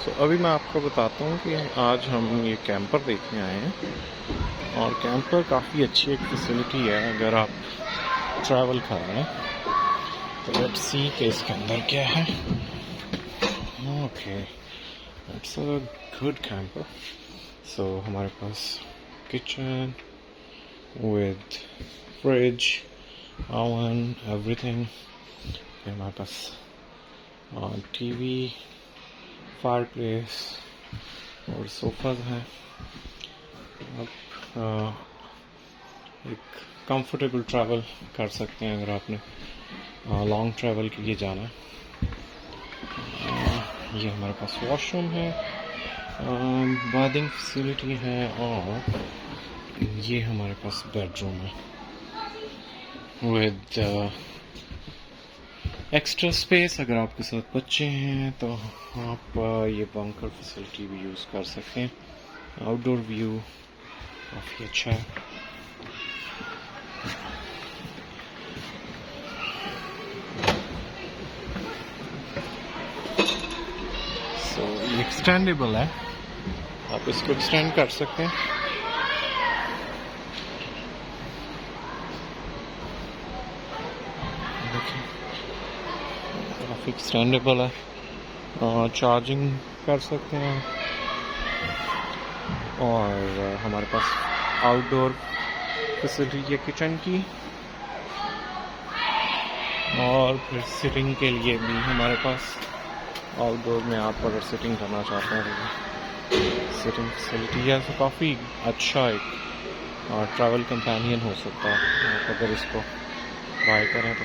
अभी मैं आपको बताता हूँ कि आज हम ये कैंपर देखने आए हैं और कैंपर काफ़ी अच्छी एक फैसिलिटी है अगर आप ट्रैवल कर रहे हैं। तो लेट्स सी कि इसके अंदर क्या है। Okay, it's a good camper. So हमारे पास kitchen with fridge, oven, everything. हमारे पास टीवी, फायरप्लेस और सोफाज हैं। आप एक कंफर्टेबल ट्रैवल कर सकते हैं अगर आपने लॉन्ग ट्रैवल के लिए जाना है। ये हमारे पास वॉशरूम है, बाथिंग फैसिलिटी है और ये हमारे पास बेडरूम है विद एक्स्ट्रा स्पेस। अगर आपके साथ बच्चे हैं तो आप ये बंकर फैसिलिटी भी यूज़ कर सकते हैं। आउटडोर व्यू काफ़ी अच्छा है। ये एक्सटेंडेबल है, आप इसको एक्सटेंड कर सकते हैं। देखिए काफ़ी एक्सटेंडेबल है और चार्जिंग कर सकते हैं। और हमारे पास आउटडोर फैसिलिटी है किचन की, और फिर सिटिंग के लिए भी हमारे पास आउटडोर में आप अगर सिटिंग करना चाहते हैं तो सिटिंग फैसिलिटी है। तो काफ़ी अच्छा एक ट्रैवल कंपेनियन हो सकता है आप अगर इसको बाय करें तो।